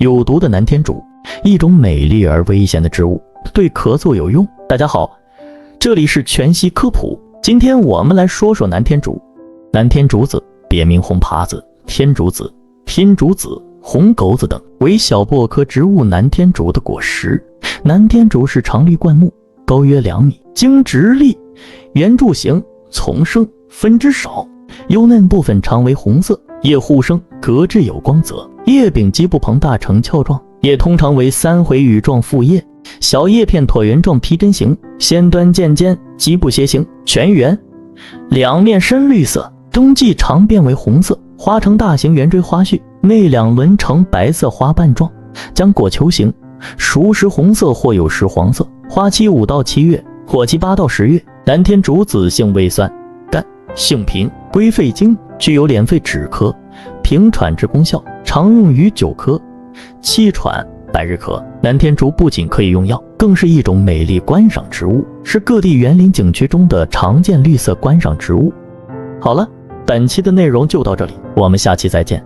有毒的南天竹，一种美丽而危险的植物，对咳嗽有用。大家好，这里是全息科普，今天我们来说说南天竹。南天竹子别名红耙子、天竺子、天竺子、红狗子等，为小檗科植物南天竹的果实。南天竹是常绿灌木，高约2米，茎直立，圆柱形，丛生，分支少，幽嫩部分常为红色，叶互生，格质有光泽，叶柄基部膨大成鞘状，叶通常为3回羽状复叶，小叶片椭圆状披针形，先端渐尖，基部楔形，全圆，两面深绿色，冬季常变为红色，花呈大型圆锥花序，内两轮呈白色花瓣状，将果球形，熟时红色或有时黄色，花期5到7月，果期8到10月。南天竹子性味酸甘，性平，归肺经，具有敛肺止咳、平喘之功效，常用于久咳、气喘、百日咳。南天竹不仅可以用药，更是一种美丽观赏植物，是各地园林景区中的常见绿色观赏植物。好了，本期的内容就到这里，我们下期再见。